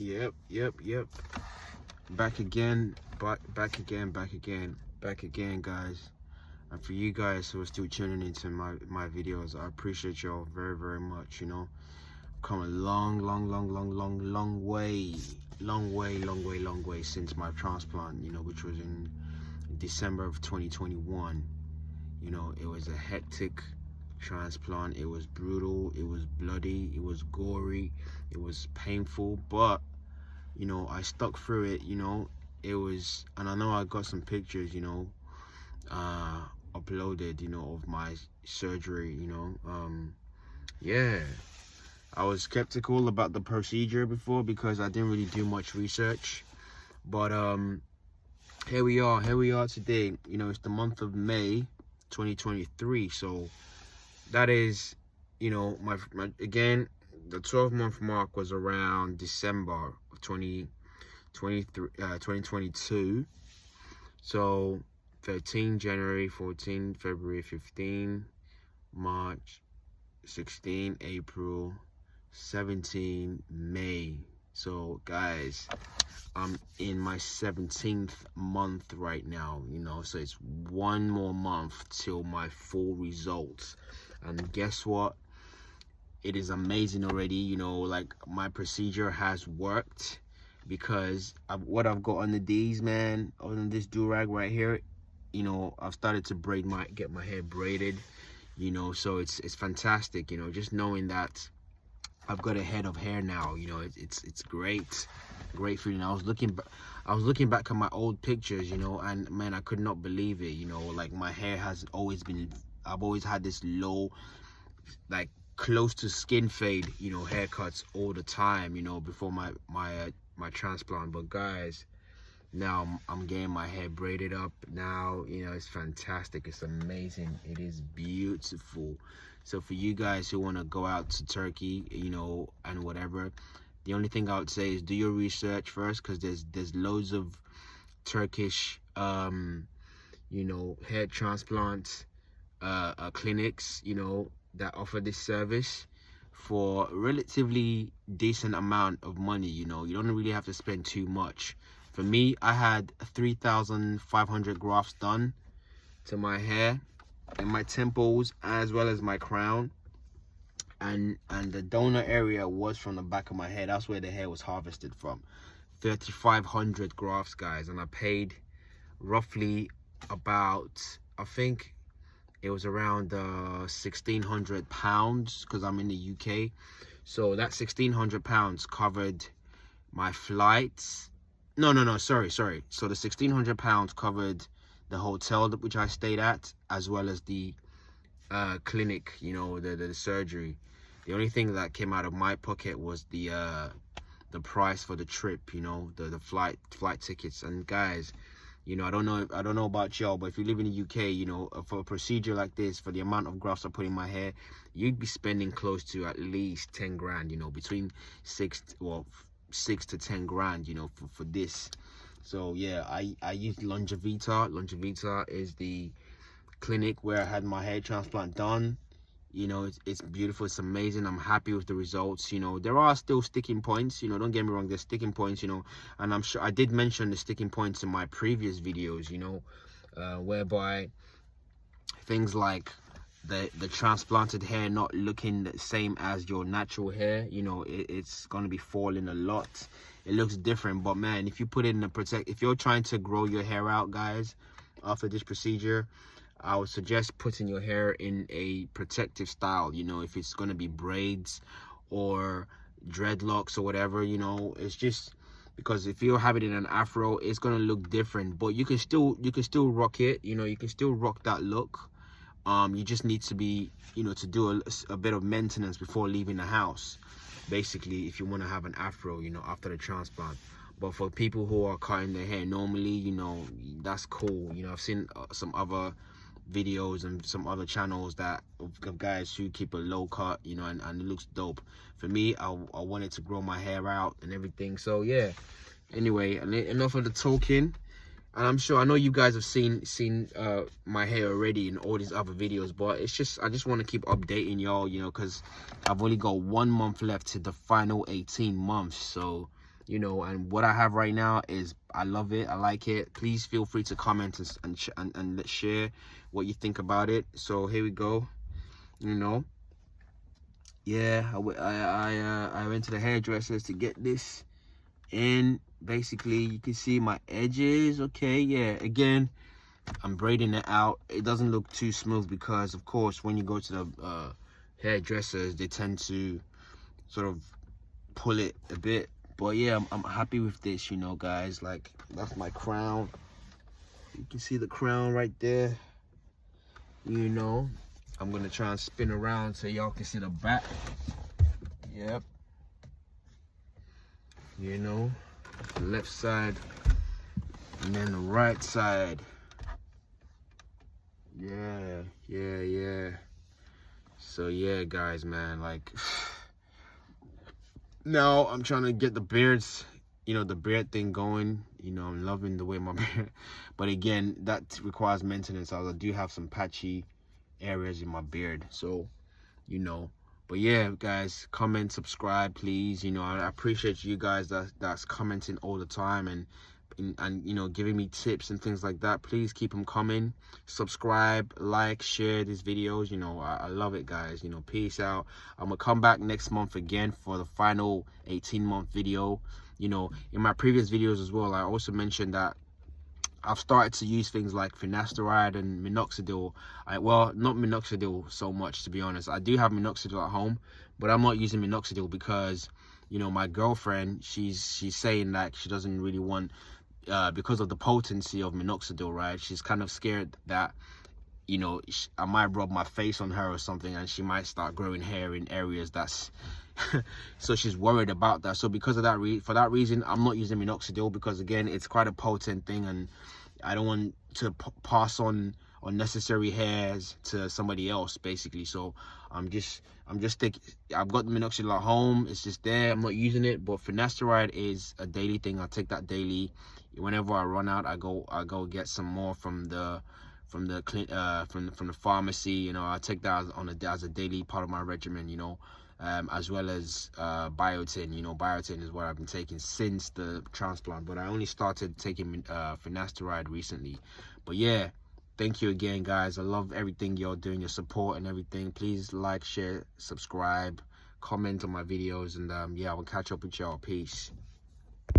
Yep. Back again, back again, guys. And for you guys who are still tuning into my videos, I appreciate y'all very much. You know, come a long way since my transplant. You know, which was in December of 2021. You know, it was a hectic transplant. It was brutal, it was bloody, it was gory, it was painful, but you know, I stuck through it. You know, it was, and I know I got some pictures, you know, uploaded, you know, of my surgery. You know, yeah, I was skeptical about the procedure before because I didn't really do much research, but here we are today. You know, it's the month of May 2023, so that is, you know, my again, the 12-month mark was around December of 2022. So 13 January, 14 February, 15 March, 16 April, 17 May. So guys, I'm in my 17th month right now, you know, so it's one more month till my full results. And guess what? It is amazing already. You know, like, my procedure has worked because what I've got under these, man, on this do-rag right here, you know, I've started to get my hair braided, you know, so it's fantastic, you know, just knowing that I've got a head of hair now. You know, it's great feeling. I was looking back at my old pictures, you know, and man, I could not believe it. You know, like, my hair has always been, I've always had this low, like, close to skin fade, you know, haircuts all the time, you know, before my transplant. But guys, now I'm getting my hair braided up now. You know, it's fantastic, it's amazing, it is beautiful. So for you guys who want to go out to Turkey, you know, and whatever, the only thing I would say is do your research first, because there's loads of Turkish you know, hair transplant clinics, you know, that offer this service for relatively decent amount of money. You know, you don't really have to spend too much. For me, I had 3,500 grafts done to my hair and my temples as well as my crown, and the donor area was from the back of my head. That's where the hair was harvested from. 3,500 grafts, guys, and I paid roughly about, I think it was around 1,600 pounds, because I'm in the UK. So that 1,600 pounds covered my flights. No, sorry. So the 1,600 pounds covered the hotel which I stayed at, as well as the clinic, you know, the surgery. The only thing that came out of my pocket was the price for the trip, you know, the flight tickets. And guys, you know, I don't know about y'all, but if you live in the UK, you know, for a procedure like this, for the amount of grafts I put in my hair, you'd be spending close to at least 10 grand, you know, between 6 to 10 grand, you know, for this. So yeah, I used Longevita. Longevita is the clinic where I had my hair transplant done. You know, it's beautiful, it's amazing. I'm happy with the results. You know, there are still sticking points, you know, don't get me wrong, there's sticking points, you know, and I'm sure I did mention the sticking points in my previous videos, you know, whereby things like the transplanted hair not looking the same as your natural hair, you know, it's going to be falling a lot. It looks different. But man, if you put it in if you're trying to grow your hair out, guys, after this procedure, I would suggest putting your hair in a protective style. You know, if it's going to be braids or dreadlocks or whatever, you know, it's just because if you're having it in an afro, it's going to look different. But you can still rock it, you know, you can still rock that look. You just need to be, you know, to do a bit of maintenance before leaving the house, basically, if you want to have an afro, you know, after the transplant. But for people who are cutting their hair normally, you know, that's cool. You know, I've seen some other videos and some other channels that of guys who keep a low cut, you know, and it looks dope. For me, I wanted to grow my hair out and everything. So yeah, anyway, enough of the talking. And I know you guys have seen my hair already in all these other videos, but it's just, I just want to keep updating y'all, you know, because I've only got 1 month left to the final 18 months. So you know, and what I have right now is, I love it, I like it. Please feel free to comment and let's share what you think about it. So here we go, you know. Yeah, I went to the hairdressers to get this, and basically you can see my edges. Okay, yeah, again, I'm braiding it out. It doesn't look too smooth because, of course, when you go to the hairdressers, they tend to sort of pull it a bit. But yeah, I'm happy with this, you know, guys. Like, that's my crown. You can see the crown right there. You know, I'm gonna try and spin around so y'all can see the back. Yep. You know, the left side and then the right side. Yeah. So yeah, guys, man, like, now I'm trying to get the beards, you know, the beard thing going. You know, I'm loving the way my beard, but again, that requires maintenance. I do have some patchy areas in my beard, so, you know. But yeah, guys, comment, subscribe, please. You know, I appreciate you guys that's commenting all the time and you know, giving me tips and things like that. Please keep them coming. Subscribe, like, share these videos. You know, I love it, guys. You know, peace out. I'm gonna come back next month again for the final 18-month video. You know, in my previous videos as well, I also mentioned that I've started to use things like finasteride and minoxidil. Well, not minoxidil so much, to be honest. I do have minoxidil at home, but I'm not using minoxidil because, you know, my girlfriend, she's saying that she doesn't really want, because of the potency of minoxidil, right? She's kind of scared that, you know, I might rub my face on her or something and she might start growing hair in areas that's so she's worried about that. So because of that, for that reason, I'm not using minoxidil, because again, it's quite a potent thing and I don't want to pass on unnecessary hairs to somebody else, basically. So I'm just thinking, I've got the minoxidil at home, it's just there, I'm not using it. But finasteride is a daily thing. I take that daily. Whenever I run out, I go get some more from the pharmacy. You know, I take that as a daily part of my regimen, you know. As well as biotin. You know, biotin is what I've been taking since the transplant, but I only started taking finasteride recently. But yeah, thank you again, guys. I love everything you're doing, your support and everything. Please like, share, subscribe, comment on my videos, and yeah, I will catch up with y'all. Peace.